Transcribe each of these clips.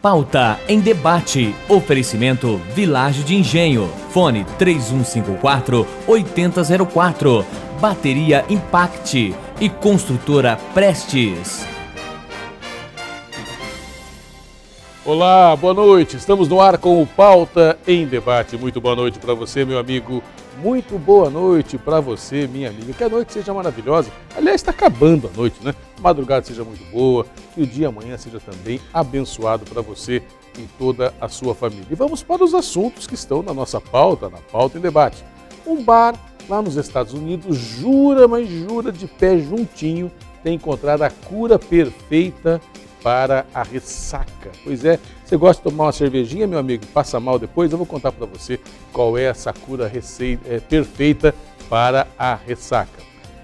Pauta em debate. Oferecimento Village de Engenho. Fone 3154-8004. Bateria Impact e Construtora Prestes. Olá, boa noite. Estamos no ar com o Pauta em Debate. Muito boa noite para você, meu amigo. Muito boa noite para você, minha amiga. Que a noite seja maravilhosa. Aliás, está acabando a noite, né? A madrugada seja muito boa. Que o dia amanhã seja também abençoado para você e toda a sua família. E vamos para os assuntos que estão na nossa pauta, na Pauta em Debate. Um bar lá nos Estados Unidos jura, mas jura de pé juntinho, ter encontrado a cura perfeita para a ressaca. Pois é, você gosta de tomar uma cervejinha, meu amigo, passa mal depois? Eu vou contar para você qual é essa cura perfeita para a ressaca.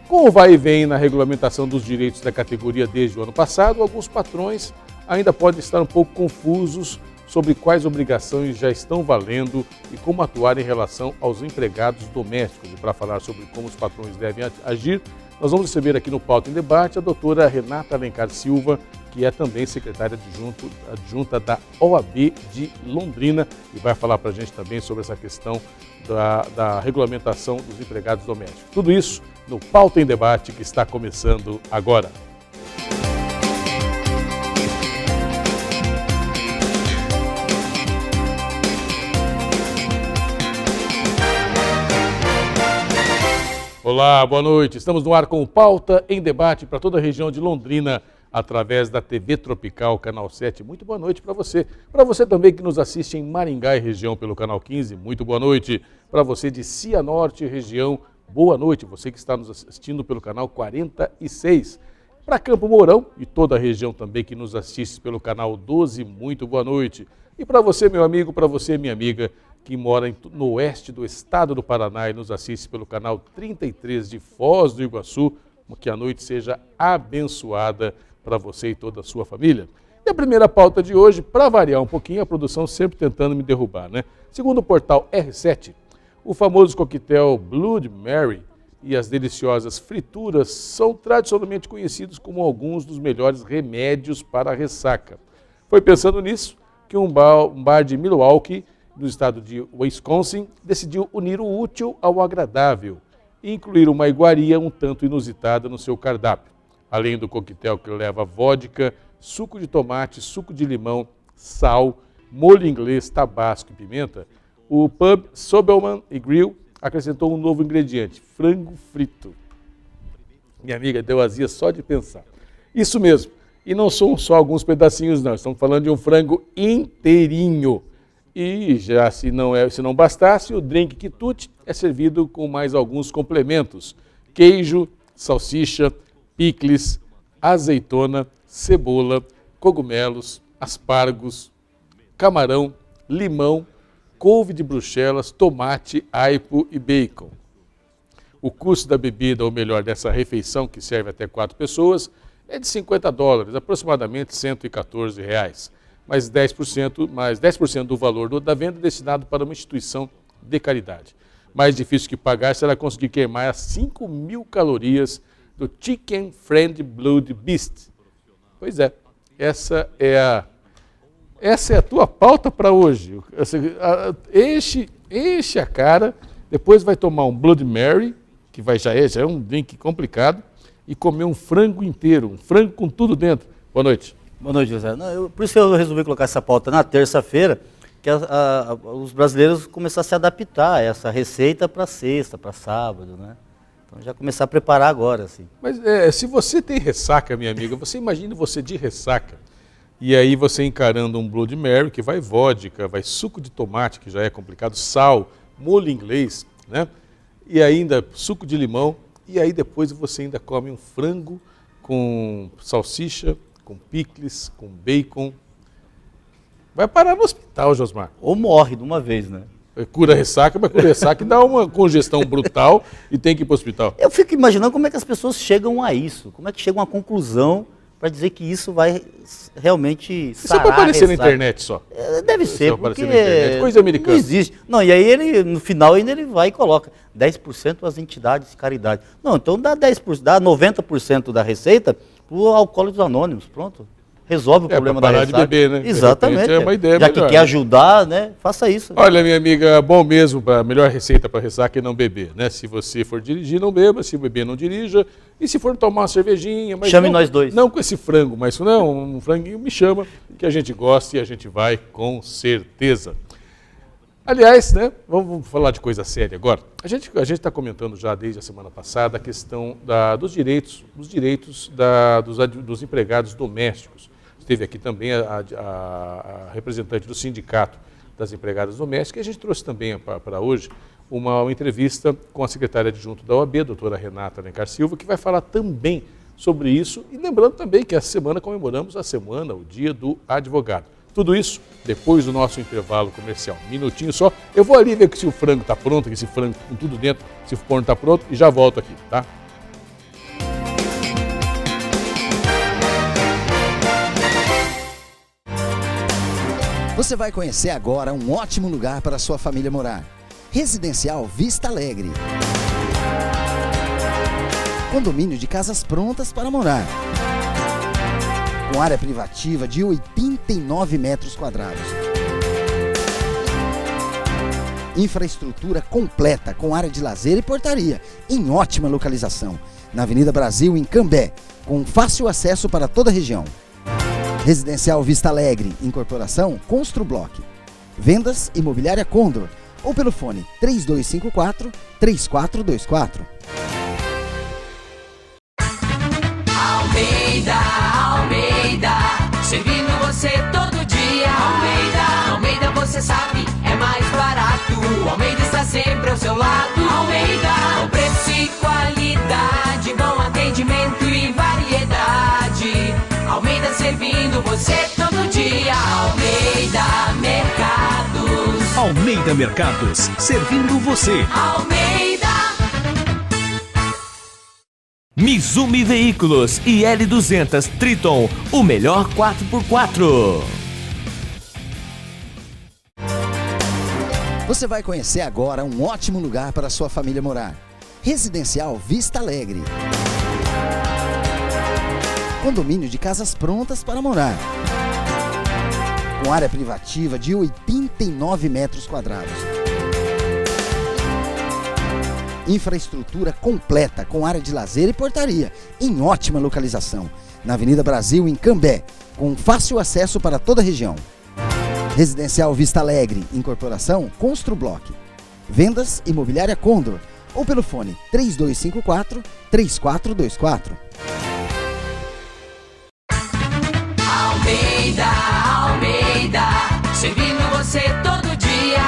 Com o vai e vem na regulamentação dos direitos da categoria desde o ano passado, alguns patrões ainda podem estar um pouco confusos sobre quais obrigações já estão valendo e como atuar em relação aos empregados domésticos. E para falar sobre como os patrões devem agir, nós vamos receber aqui no Pauta em Debate a doutora Renata Alencar Silva, que é também secretária adjunta da OAB de Londrina, e vai falar para a gente também sobre essa questão da regulamentação dos empregados domésticos. Tudo isso no Pauta em Debate, que está começando agora. Olá, boa noite. Estamos no ar com o Pauta em Debate para toda a região de Londrina, através da TV Tropical, Canal 7. Muito boa noite para você. Para você também que nos assiste em Maringá e região pelo Canal 15, muito boa noite. Para você de Cianorte e região, boa noite. Você que está nos assistindo pelo Canal 46. Para Campo Mourão e toda a região também que nos assiste pelo Canal 12, muito boa noite. E para você, meu amigo, para você, minha amiga, que mora no oeste do estado do Paraná e nos assiste pelo Canal 33 de Foz do Iguaçu, que a noite seja abençoada para você e toda a sua família. E a primeira pauta de hoje, para variar um pouquinho, a produção sempre tentando me derrubar, né? Segundo o portal R7, o famoso coquetel Bloody Mary e as deliciosas frituras são tradicionalmente conhecidos como alguns dos melhores remédios para a ressaca. Foi pensando nisso que um bar de Milwaukee, do estado de Wisconsin, decidiu unir o útil ao agradável e incluir uma iguaria um tanto inusitada no seu cardápio. Além do coquetel que leva vodka, suco de tomate, suco de limão, sal, molho inglês, tabasco e pimenta, o pub Sobelman & Grill acrescentou um novo ingrediente, frango frito. Minha amiga, deu azia só de pensar. Isso mesmo, e não são só alguns pedacinhos não, estamos falando de um frango inteirinho. E já se não bastasse, o drink quitute é servido com mais alguns complementos, queijo, salsicha, picles, azeitona, cebola, cogumelos, aspargos, camarão, limão, couve de Bruxelas, tomate, aipo e bacon. O custo da bebida, ou melhor, dessa refeição, que serve até 4 pessoas, é de $50, aproximadamente R$114, mais 10% do valor da venda destinado para uma instituição de caridade. Mais difícil que pagar será conseguir queimar as 5.000 calorias do Chicken Friend Blood Beast. Pois é, essa é a tua pauta para hoje. Enche a cara, depois vai tomar um Bloody Mary, que já é um drink complicado, e comer um frango inteiro, um frango com tudo dentro. Boa noite. Boa noite, José. Por isso que eu resolvi colocar essa pauta na terça-feira, que os brasileiros começaram a se adaptar a essa receita para sexta, para sábado, né? Então já começar a preparar agora, assim. Mas se você tem ressaca, minha amiga, você imagina você de ressaca, e aí você encarando um Bloody Mary, que vai vodka, vai suco de tomate, que já é complicado, sal, molho inglês, né? E ainda suco de limão, e aí depois você ainda come um frango com salsicha, com picles, com bacon. Vai parar no hospital, Josmar. Ou morre de uma vez, né? Cura ressaca, mas cura ressaca e dá uma congestão brutal e tem que ir para o hospital. Eu fico imaginando como é que as pessoas chegam a isso, como é que chegam a uma conclusão para dizer que isso vai realmente sarar. Isso vai aparecer na internet só. Deve ser, porque na internet. Coisa americana. Não existe. Não, e aí no final ainda ele vai e coloca 10% às entidades de caridade. Não, então dá 10%, dá 90% da receita para o Alcoólicos Anônimos, pronto. resolve o problema da parar ressaca. de beber, né? Exatamente. De repente é uma ideia Já melhor, que quer ajudar, né? Faça isso. Olha, minha amiga, bom mesmo, a melhor receita para ressaca é não beber, né? Se você for dirigir, não beba, se beber, não dirija. E se for tomar uma cervejinha... Mas chame não, nós dois. Não com esse frango, mas não, um franguinho me chama, que a gente gosta e a gente vai com certeza. Aliás, né, vamos falar de coisa séria agora. A gente está comentando já desde a semana passada a questão dos direitos dos empregados domésticos. Esteve aqui também a representante do Sindicato das Empregadas Domésticas, e a gente trouxe também para hoje uma entrevista com a secretária adjunta da OAB, a doutora Renata Alencar Silva, que vai falar também sobre isso. E lembrando também que essa semana comemoramos o Dia do Advogado. Tudo isso depois do nosso intervalo comercial. Minutinho só. Eu vou ali ver se o frango está pronto, esse frango com tudo dentro, se o forno está pronto, e já volto aqui, tá? Você vai conhecer agora um ótimo lugar para a sua família morar. Residencial Vista Alegre. Condomínio de casas prontas para morar. Com área privativa de 89 metros quadrados. Infraestrutura completa com área de lazer e portaria, em ótima localização, na Avenida Brasil, em Cambé, com fácil acesso para toda a região. Residencial Vista Alegre, incorporação Construblock. Vendas Imobiliária Condor, ou pelo fone 3254-3424. Almeida, servindo você todo dia. Almeida, você sabe, é mais barato. Almeida está sempre ao seu lado. Almeida, com preço e qualidade, bom atendimento e variedade. Almeida servindo você todo dia. Almeida Mercados. Almeida Mercados, servindo você. Almeida. Mizumi Veículos e L200 Triton, o melhor 4x4. Você vai conhecer agora um ótimo lugar para a sua família morar. Residencial Vista Alegre. Condomínio de casas prontas para morar. Com área privativa de 89 metros quadrados. Infraestrutura completa com área de lazer e portaria, em ótima localização, na Avenida Brasil, em Cambé, com fácil acesso para toda a região. Residencial Vista Alegre, incorporação Construblock. Vendas Imobiliária Condor, ou pelo fone 3254-3424. Almeida, servindo você todo dia.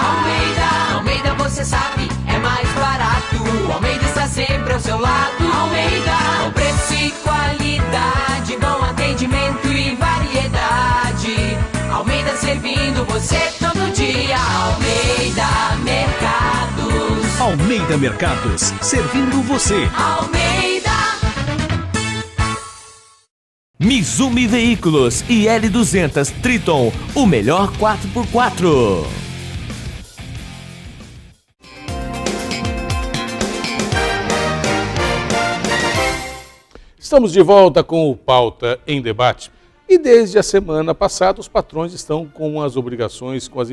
Almeida, você sabe, é mais barato. Almeida está sempre ao seu lado. Almeida, com preço e qualidade, bom atendimento e variedade. Almeida servindo você todo dia. Almeida Mercados. Almeida Mercados, servindo você. Almeida. Mizumi Veículos e L200 Triton, o melhor 4x4. Estamos de volta com o Pauta em Debate. E desde a semana passada, os patrões estão com mais obrigações com as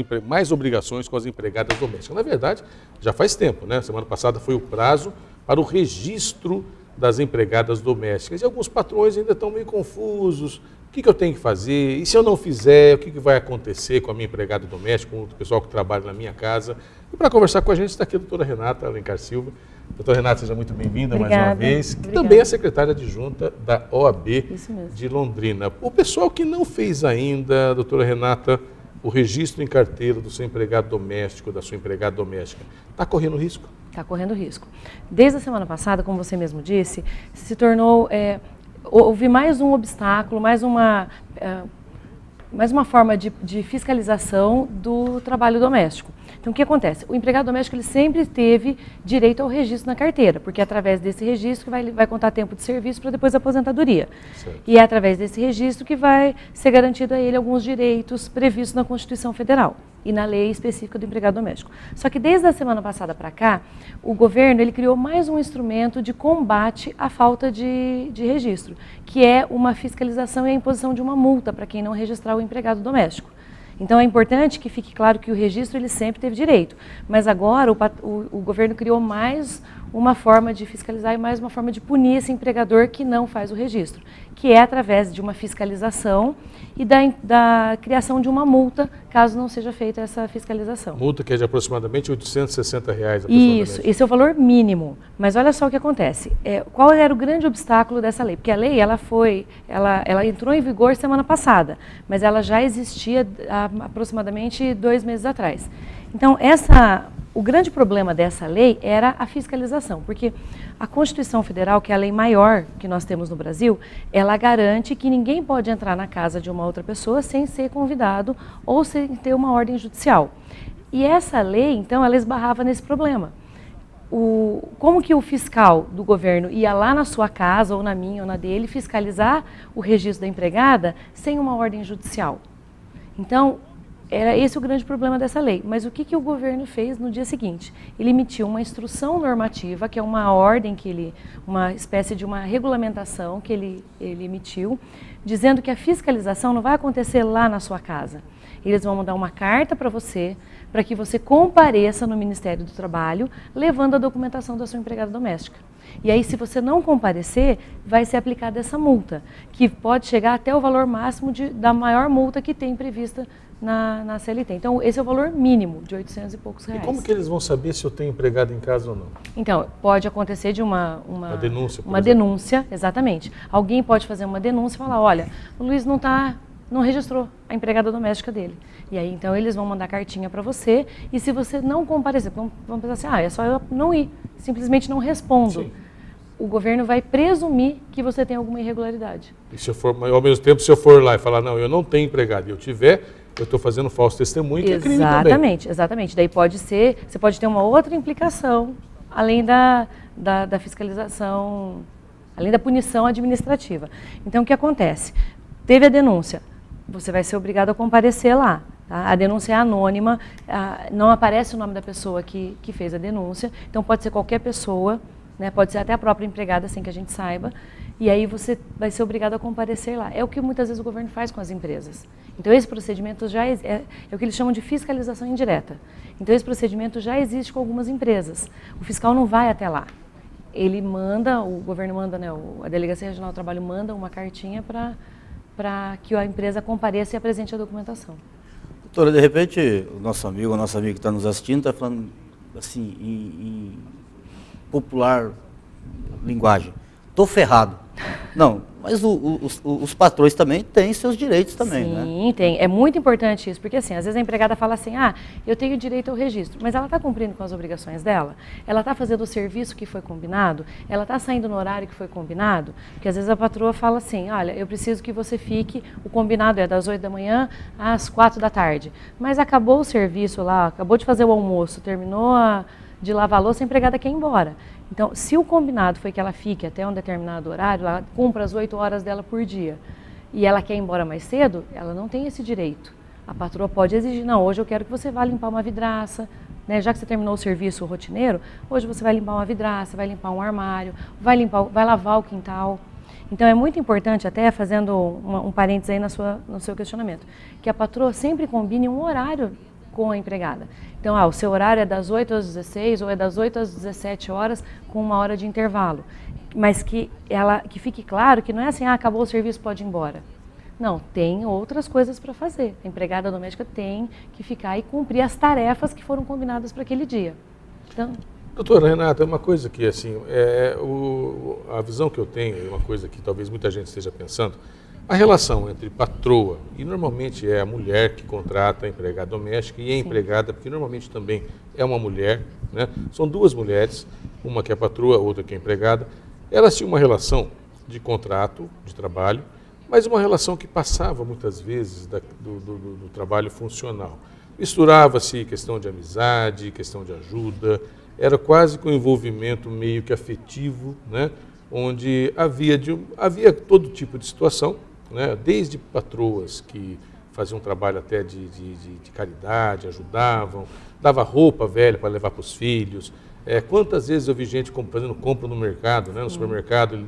empregadas domésticas. Na verdade, já faz tempo, né? Semana passada foi o prazo para o registro das empregadas domésticas. E alguns patrões ainda estão meio confusos. O que eu tenho que fazer? E se eu não fizer, o que vai acontecer com a minha empregada doméstica, com o pessoal que trabalha na minha casa? E para conversar com a gente está aqui a doutora Renata Alencar Silva. Doutora Renata, seja muito bem-vinda mais uma vez. Que também é secretária adjunta da OAB de Londrina. O pessoal que não fez ainda, doutora Renata, o registro em carteira do seu empregado doméstico, da sua empregada doméstica, está correndo risco? Está correndo risco. Desde a semana passada, como você mesmo disse, se tornou, houve mais um obstáculo, mais uma forma de fiscalização do trabalho doméstico. Então, o que acontece? O empregado doméstico ele sempre teve direito ao registro na carteira, porque é através desse registro que vai contar tempo de serviço para depois a aposentadoria. Certo. E é através desse registro que vai ser garantido a ele alguns direitos previstos na Constituição Federal. e na lei específica do empregado doméstico. Só que desde a semana passada para cá, o governo ele criou mais um instrumento de combate à falta de registro, que é uma fiscalização e a imposição de uma multa para quem não registrar o empregado doméstico. Então é importante que fique claro que o registro ele sempre teve direito, mas agora o governo criou mais uma forma de fiscalizar e mais uma forma de punir esse empregador que não faz o registro, que é através de uma fiscalização e da criação de uma multa, caso não seja feita essa fiscalização. Multa que é de aproximadamente R$ 860 aproximadamente. Isso, esse é o valor mínimo. Mas olha só o que acontece. Qual era o grande obstáculo dessa lei? Porque a lei ela entrou em vigor semana passada, mas ela já existia há aproximadamente 2 meses atrás. Então, o grande problema dessa lei era a fiscalização, porque a Constituição Federal, que é a lei maior que nós temos no Brasil, ela garante que ninguém pode entrar na casa de uma outra pessoa sem ser convidado ou sem ter uma ordem judicial. E essa lei, então, ela esbarrava nesse problema. Como que o fiscal do governo ia lá na sua casa, ou na minha, ou na dele, fiscalizar o registro da empregada sem uma ordem judicial? Então, era esse o grande problema dessa lei. Mas o que o governo fez no dia seguinte? Ele emitiu uma instrução normativa, que é uma ordem, uma espécie de uma regulamentação que ele emitiu, dizendo que a fiscalização não vai acontecer lá na sua casa. Eles vão mandar uma carta para você, para que você compareça no Ministério do Trabalho, levando a documentação da sua empregada doméstica. E aí, se você não comparecer, vai ser aplicada essa multa, que pode chegar até o valor máximo da maior multa que tem prevista na CLT. Então, esse é o valor mínimo, de R$800 e poucos. E como que eles vão saber se eu tenho empregado em casa ou não? Então, pode acontecer de uma denúncia, por uma exemplo. denúncia, exatamente. Alguém pode fazer uma denúncia e falar, olha, o Luiz não registrou a empregada doméstica dele. E aí, então, eles vão mandar cartinha para você, e se você não comparecer, vamos pensar assim, é só eu não ir, simplesmente não respondo. Sim. O governo vai presumir que você tem alguma irregularidade. E se eu for, ao mesmo tempo, se eu for lá e falar, não, eu não tenho empregado, e eu tiver, eu estou fazendo falso testemunho, que é crime também. Exatamente. Daí você pode ter uma outra implicação, além da fiscalização, além da punição administrativa. Então, o que acontece? Teve a denúncia, você vai ser obrigado a comparecer lá. Tá? A denúncia é anônima, não aparece o nome da pessoa que fez a denúncia, então pode ser qualquer pessoa, né? Pode ser até a própria empregada, sem que a gente saiba, e aí você vai ser obrigado a comparecer lá. É o que muitas vezes o governo faz com as empresas. Então esse procedimento já é o que eles chamam de fiscalização indireta. Então esse procedimento já existe com algumas empresas. O fiscal não vai até lá. Ele manda, o governo manda, né, a Delegacia Regional do Trabalho manda uma cartinha para que a empresa compareça e apresente a documentação. Doutora, de repente o nosso amigo que está nos assistindo está falando assim, em popular linguagem, estou ferrado. Não, mas os patrões também têm seus direitos também, né? Sim, tem. É muito importante isso, porque assim, às vezes a empregada fala assim, eu tenho direito ao registro, mas ela está cumprindo com as obrigações dela? Ela está fazendo o serviço que foi combinado? Ela está saindo no horário que foi combinado? Porque às vezes a patroa fala assim, olha, eu preciso que você fique, o combinado é das 8 da manhã às 4 da tarde, mas acabou o serviço lá, acabou de fazer o almoço, terminou de lavar a louça, a empregada quer ir embora. Então, se o combinado foi que ela fique até um determinado horário, ela cumpra as 8 horas dela por dia, e ela quer ir embora mais cedo, ela não tem esse direito. A patroa pode exigir, não, hoje eu quero que você vá limpar uma vidraça, né? Já que você terminou o serviço rotineiro, hoje você vai limpar uma vidraça, vai limpar um armário, vai lavar o quintal. Então, é muito importante, até fazendo um parênteses aí no seu questionamento, que a patroa sempre combine um horário com a empregada. Então, o seu horário é das 8 às 16 ou é das 8 às 17 horas com 1 hora de intervalo. Mas que fique claro que não é assim, acabou o serviço, pode ir embora. Não, tem outras coisas para fazer. A empregada doméstica tem que ficar e cumprir as tarefas que foram combinadas para aquele dia. Então, doutora Renata, uma coisa que, assim, a visão que eu tenho, uma coisa que talvez muita gente esteja pensando, a relação entre patroa, e normalmente é a mulher que contrata a empregada doméstica e a empregada, porque normalmente também é uma mulher, né? São duas mulheres, uma que é patroa, outra que é empregada. Elas tinham uma relação de contrato, de trabalho, mas uma relação que passava muitas vezes do trabalho funcional. Misturava-se questão de amizade, questão de ajuda, era quase que um envolvimento meio que afetivo, né? Onde havia todo tipo de situação, né? Desde patroas que faziam um trabalho até de caridade, ajudavam, dava roupa velha para levar para os filhos. Quantas vezes eu vi gente fazendo compra no mercado, né, no supermercado,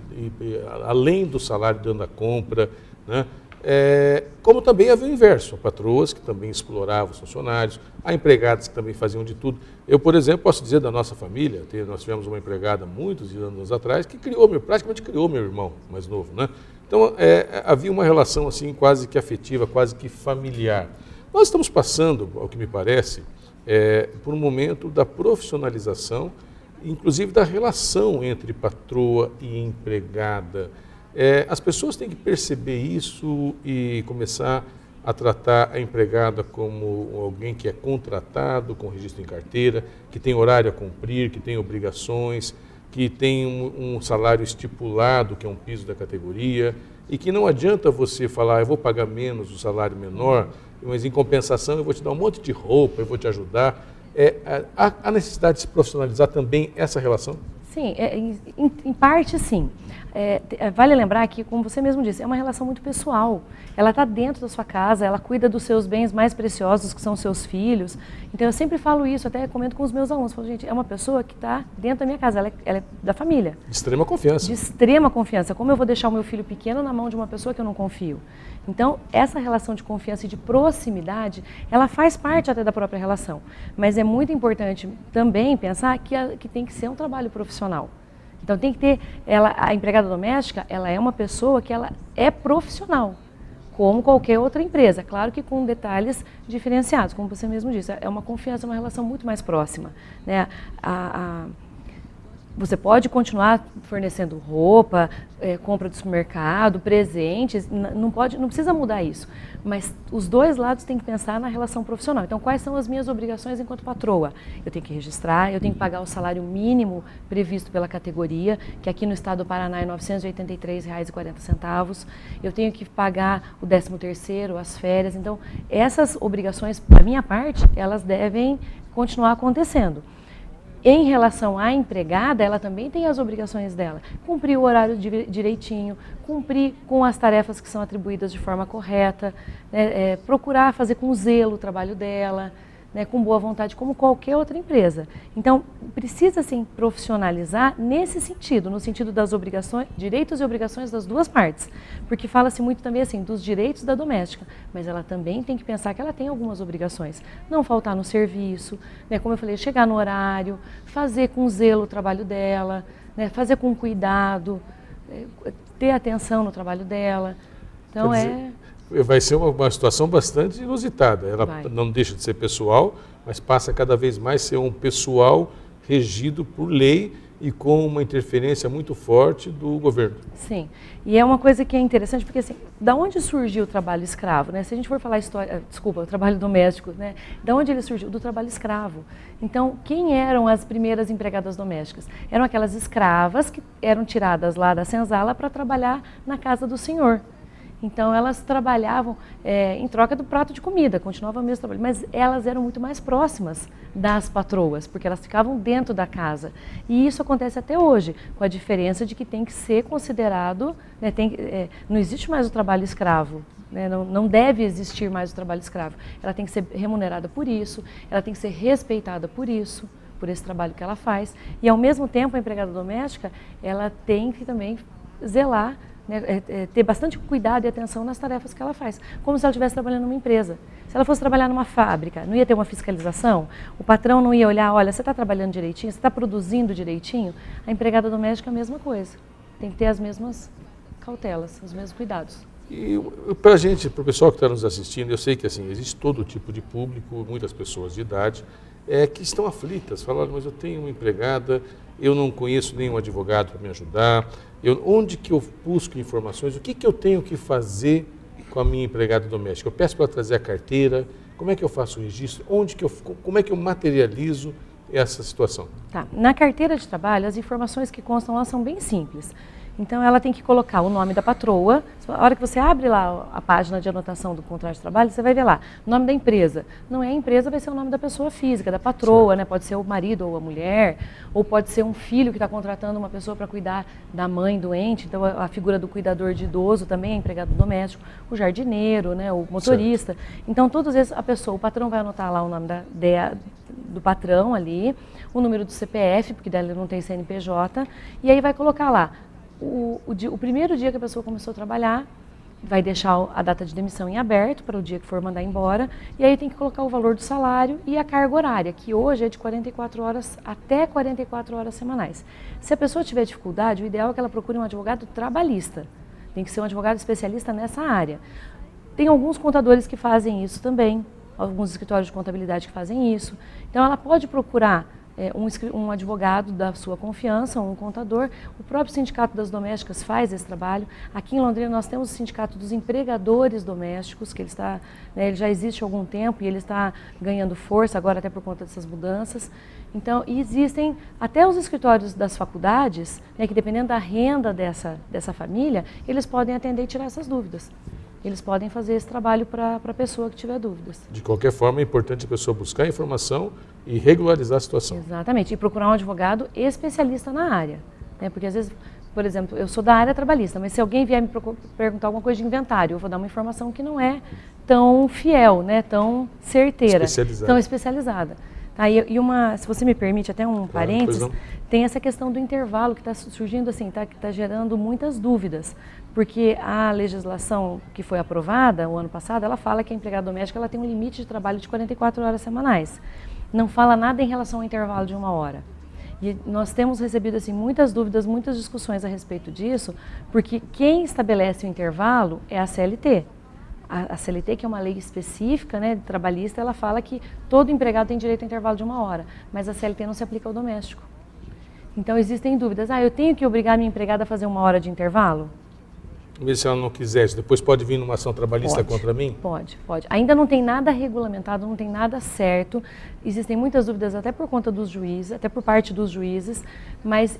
além do salário dando a compra, né? Como também havia o inverso, patroas que também exploravam os funcionários, há empregadas que também faziam de tudo. Eu, por exemplo, posso dizer da nossa família, nós tivemos uma empregada muitos anos atrás que praticamente criou meu irmão mais novo, né? Então, havia uma relação assim quase que afetiva, quase que familiar. Nós estamos passando, ao que me parece, por um momento da profissionalização, inclusive da relação entre patroa e empregada. As pessoas têm que perceber isso e começar a tratar a empregada como alguém que é contratado, com registro em carteira, que tem horário a cumprir, que tem obrigações, que tem um salário estipulado, que é um piso da categoria, e que não adianta você falar, eu vou pagar menos, o salário menor, mas em compensação eu vou te dar um monte de roupa, eu vou te ajudar. Há necessidade de se profissionalizar também essa relação? Sim, em parte sim. Vale lembrar que, como você mesmo disse, é uma relação muito pessoal. Ela está dentro da sua casa, ela cuida dos seus bens mais preciosos, que são os seus filhos. Então, eu sempre falo isso, até comento com os meus alunos. Falo, gente, é uma pessoa que está dentro da minha casa, ela é da família. De extrema confiança. De extrema confiança. Como eu vou deixar o meu filho pequeno na mão de uma pessoa que eu não confio? Então, essa relação de confiança e de proximidade, ela faz parte até da própria relação. Mas é muito importante também pensar que tem que ser um trabalho profissional. Então, tem que ter, a empregada doméstica, ela é uma pessoa que ela é profissional, como qualquer outra empresa. Claro que com detalhes diferenciados, como você mesmo disse. É uma confiança, uma relação muito mais próxima, né? Você pode continuar fornecendo roupa, compra do supermercado, presentes, não precisa mudar isso. Mas os dois lados têm que pensar na relação profissional. Então, quais são as minhas obrigações enquanto patroa? Eu tenho que registrar, eu tenho que pagar o salário mínimo previsto pela categoria, que aqui no estado do Paraná é R$ 983,40. Eu tenho que pagar o 13º, as férias. Então, essas obrigações, da minha parte, elas devem continuar acontecendo. Em relação à empregada, ela também tem as obrigações dela. Cumprir o horário direitinho, cumprir com as tarefas que são atribuídas de forma correta, né, procurar fazer com zelo o trabalho dela, né, com boa vontade, como qualquer outra empresa. Então, precisa sim profissionalizar nesse sentido, no sentido das obrigações, direitos e obrigações das duas partes. Porque fala-se muito também assim, dos direitos da doméstica, mas ela também tem que pensar que ela tem algumas obrigações. Não faltar no serviço, né, como eu falei, chegar no horário, fazer com zelo o trabalho dela, né, fazer com cuidado, ter atenção no trabalho dela. Então, vai ser uma situação bastante inusitada. Ela não deixa de ser pessoal, mas passa cada vez mais a ser um pessoal regido por lei e com uma interferência muito forte do governo. Sim, e é uma coisa que é interessante, porque assim, da onde surgiu o trabalho escravo, né? Se a gente for falar o trabalho doméstico, né? Da onde ele surgiu? Do trabalho escravo. Então, quem eram as primeiras empregadas domésticas? Eram aquelas escravas que eram tiradas lá da senzala para trabalhar na casa do senhor. Então, elas trabalhavam em troca do prato de comida, continuava o mesmo trabalho, mas elas eram muito mais próximas das patroas, porque elas ficavam dentro da casa. E isso acontece até hoje, com a diferença de que tem que ser considerado, né, não existe mais o trabalho escravo, né, não deve existir mais o trabalho escravo. Ela tem que ser remunerada por isso, ela tem que ser respeitada por isso, por esse trabalho que ela faz. E, ao mesmo tempo, a empregada doméstica, ela tem que também zelar, né, ter bastante cuidado e atenção nas tarefas que ela faz, como se ela estivesse trabalhando numa empresa. Se ela fosse trabalhar numa fábrica, não ia ter uma fiscalização? O patrão não ia olhar, olha, você está trabalhando direitinho, você está produzindo direitinho? A empregada doméstica é a mesma coisa, tem que ter as mesmas cautelas, os mesmos cuidados. E para a gente, para o pessoal que está nos assistindo, eu sei que assim, existe todo tipo de público, muitas pessoas de idade, que estão aflitas, falam, mas eu tenho uma empregada, eu não conheço nenhum advogado para me ajudar, onde que eu busco informações, o que eu tenho que fazer com a minha empregada doméstica? Eu peço para ela trazer a carteira, como é que eu faço o registro, como é que eu materializo essa situação? Tá. Na carteira de trabalho, as informações que constam lá são bem simples. Então, ela tem que colocar o nome da patroa. A hora que você abre lá a página de anotação do contrato de trabalho, você vai ver lá, o nome da empresa. Não é a empresa, vai ser o nome da pessoa física, da patroa, né? Pode ser o marido ou a mulher, ou pode ser um filho que está contratando uma pessoa para cuidar da mãe doente. Então, a figura do cuidador de idoso também é empregado doméstico, o jardineiro, né? O motorista. Certo. Então, todas vezes a pessoa, o patrão vai anotar lá o nome do patrão ali, o número do CPF, porque daí ele não tem CNPJ, e aí vai colocar lá o primeiro dia que a pessoa começou a trabalhar, vai deixar a data de demissão em aberto para o dia que for mandar embora, e aí tem que colocar o valor do salário e a carga horária, que hoje é de 44 horas até 44 horas semanais. Se a pessoa tiver dificuldade, o ideal é que ela procure um advogado trabalhista, tem que ser um advogado especialista nessa área. Tem alguns contadores que fazem isso também, alguns escritórios de contabilidade que fazem isso, então ela pode procurar um advogado da sua confiança, um contador. O próprio Sindicato das Domésticas faz esse trabalho. Aqui em Londrina nós temos o Sindicato dos Empregadores Domésticos, que ele já existe há algum tempo e ele está ganhando força agora até por conta dessas mudanças. Então, existem até os escritórios das faculdades, né, que dependendo da renda dessa família, eles podem atender e tirar essas dúvidas. Eles podem fazer esse trabalho para a pessoa que tiver dúvidas. De qualquer forma, é importante a pessoa buscar informação e regularizar a situação. Exatamente, e procurar um advogado especialista na área. Né? Porque às vezes, por exemplo, eu sou da área trabalhista, mas se alguém vier me perguntar alguma coisa de inventário, eu vou dar uma informação que não é tão fiel, né? Tão certeira, tão especializada. Tá, se você me permite, até um parênteses, tem essa questão do intervalo que está surgindo assim, que está gerando muitas dúvidas, porque a legislação que foi aprovada o ano passado, ela fala que a empregada doméstica ela tem um limite de trabalho de 44 horas semanais. Não fala nada em relação ao intervalo de 1 hora. E nós temos recebido assim, muitas dúvidas, muitas discussões a respeito disso, porque quem estabelece o intervalo é a CLT. A CLT, que é uma lei específica, né, trabalhista, ela fala que todo empregado tem direito a intervalo de 1 hora, mas a CLT não se aplica ao doméstico. Então existem dúvidas. Eu tenho que obrigar a minha empregada a fazer 1 hora de intervalo? Mesmo se ela não quisesse, depois pode vir numa ação trabalhista contra mim? Pode. Ainda não tem nada regulamentado, não tem nada certo. Existem muitas dúvidas até por conta dos juízes, até por parte dos juízes, mas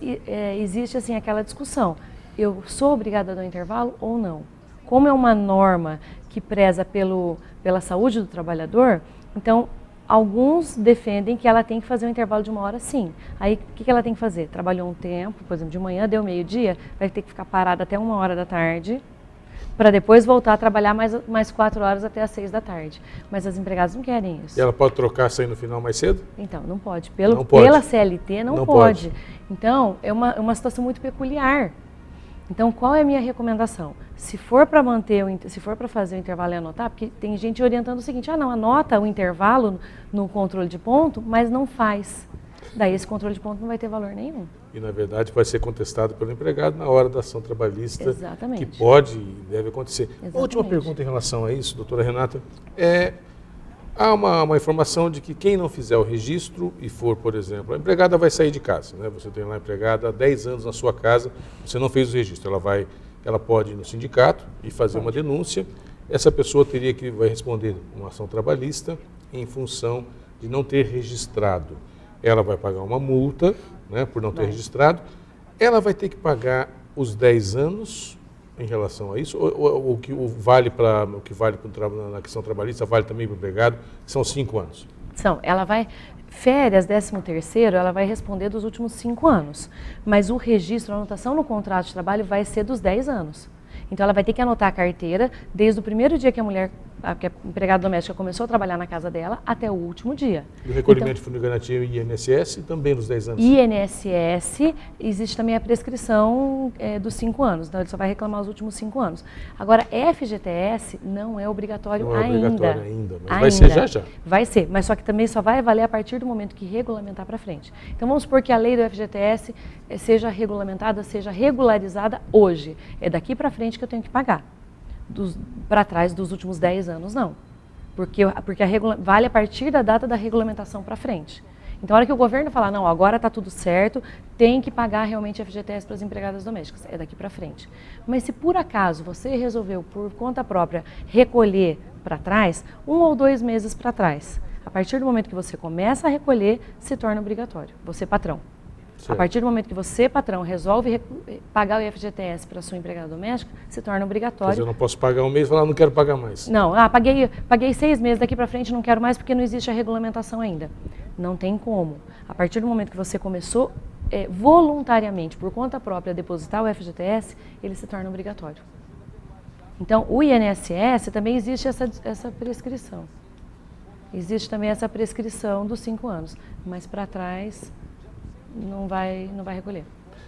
existe assim aquela discussão. Eu sou obrigada a dar um intervalo ou não? Como é uma norma que preza pela saúde do trabalhador, então alguns defendem que ela tem que fazer um intervalo de 1 hora sim. Aí o que ela tem que fazer? Trabalhou um tempo, por exemplo, de manhã, deu meio-dia, vai ter que ficar parada até 1 hora da tarde, para depois voltar a trabalhar mais 4 horas até as 6 da tarde. Mas as empregadas não querem isso. E ela pode trocar, sair no final mais cedo? Então, não pode. Não pode. Pela CLT não pode. Então, é uma situação muito peculiar. Então, qual é a minha recomendação? Se for para fazer o intervalo e anotar, porque tem gente orientando o seguinte, não, anota o intervalo no controle de ponto, mas não faz. Daí esse controle de ponto não vai ter valor nenhum. E na verdade vai ser contestado pelo empregado na hora da ação trabalhista. Exatamente. Que pode e deve acontecer. Exatamente. Última pergunta em relação a isso, doutora Renata, há uma informação de que quem não fizer o registro e for, por exemplo, a empregada vai sair de casa, né? Você tem lá a empregada há 10 anos na sua casa, você não fez o registro, ela pode ir no sindicato e fazer uma denúncia. Essa pessoa vai responder uma ação trabalhista em função de não ter registrado. Ela vai pagar uma multa, né, por não ter registrado. Ela vai ter que pagar os 10 anos em relação a isso, ou o que vale na questão trabalhista vale também para o empregado, são 5 anos? Ela vai, férias, 13º, ela vai responder dos últimos 5 anos, mas o registro, a anotação no contrato de trabalho vai ser dos 10 anos. Então ela vai ter que anotar a carteira desde o primeiro dia que a empregada doméstica começou a trabalhar na casa dela até o último dia. E o recolhimento de fundo garantia e INSS também nos 10 anos? INSS, existe também a prescrição dos 5 anos, então ele só vai reclamar os últimos 5 anos. Agora, FGTS não é obrigatório ainda. Não é obrigatório ainda, mas vai ser já. Vai ser, mas só que também só vai valer a partir do momento que regulamentar para frente. Então vamos supor que a lei do FGTS seja regulamentada, seja regularizada hoje. É daqui para frente que eu tenho que pagar. Para trás dos últimos 10 anos, não. Porque vale a partir da data da regulamentação para frente. Então, a hora que o governo falar, não, agora está tudo certo, tem que pagar realmente FGTS para as empregadas domésticas, é daqui para frente. Mas se por acaso você resolveu, por conta própria, recolher para trás, 1 ou 2 meses para trás, a partir do momento que você começa a recolher, se torna obrigatório, você patrão. A partir do momento que você, patrão, resolve pagar o FGTS para sua empregada doméstica, se torna Quer obrigatório. dizer, eu não posso pagar um mês e falar, não quero pagar mais. Não, paguei 6 meses, daqui para frente não quero mais porque não existe a regulamentação ainda. Não tem como. A partir do momento que você começou voluntariamente, por conta própria, a depositar o FGTS, ele se torna obrigatório. Então, o INSS também existe essa prescrição. Existe também essa prescrição dos 5 anos, mas para trás não vai recolher.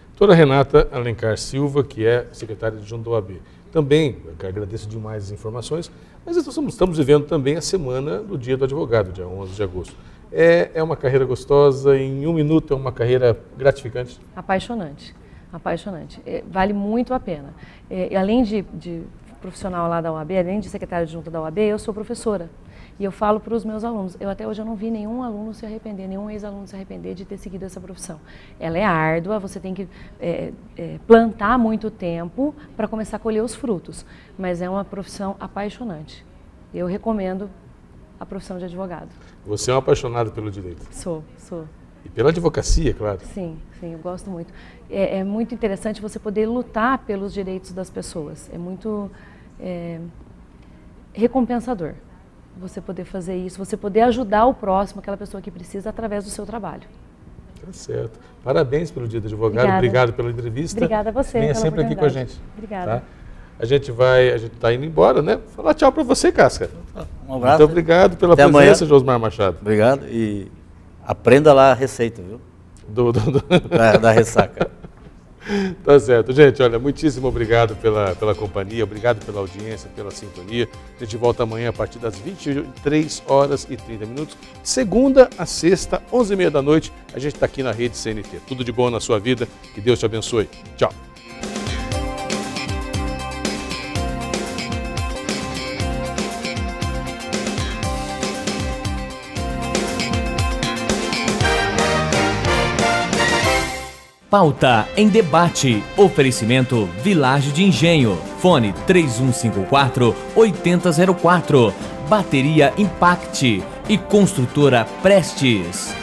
Doutora Renata Alencar Silva, que é secretária adjunta da OAB. Também, eu agradeço demais as informações, mas estamos vivendo também a semana do Dia do Advogado, dia 11 de agosto. É uma carreira gostosa, em 1 minuto é uma carreira gratificante? Apaixonante, apaixonante. Vale muito a pena. Além de profissional lá da OAB, além de secretária adjunta da OAB, eu sou professora. E eu falo para os meus alunos, até hoje eu não vi nenhum aluno se arrepender, nenhum ex-aluno se arrepender de ter seguido essa profissão. Ela é árdua, você tem que plantar muito tempo para começar a colher os frutos, mas é uma profissão apaixonante. Eu recomendo a profissão de advogado. Você é um apaixonado pelo direito? Sou. E pela advocacia, claro. Sim, eu gosto muito. É muito interessante você poder lutar pelos direitos das pessoas. É muito recompensador você poder fazer isso, você poder ajudar o próximo, aquela pessoa que precisa, através do seu trabalho. Tá certo. Parabéns pelo Dia do Advogado. Obrigada. Obrigado pela entrevista. Obrigada a você. Venha pela sempre aqui com a oportunidade. gente. Obrigada. Tá? A gente está indo embora, né? Falar tchau para você, Casca. Um abraço. Muito obrigado pela Até presença, amanhã. Josmar Machado. Obrigado e aprenda lá a receita, viu? Da ressaca. Tá certo. Gente, olha, muitíssimo obrigado pela companhia, obrigado pela audiência, pela sintonia. A gente volta amanhã a partir das 23h30. Segunda a sexta, 11h30 da noite, a gente está aqui na Rede CNT. Tudo de bom na sua vida, que Deus te abençoe. Tchau. Pauta em debate. Oferecimento Vilagem de Engenho. Fone 3154-8004. Bateria Impact e Construtora Prestes.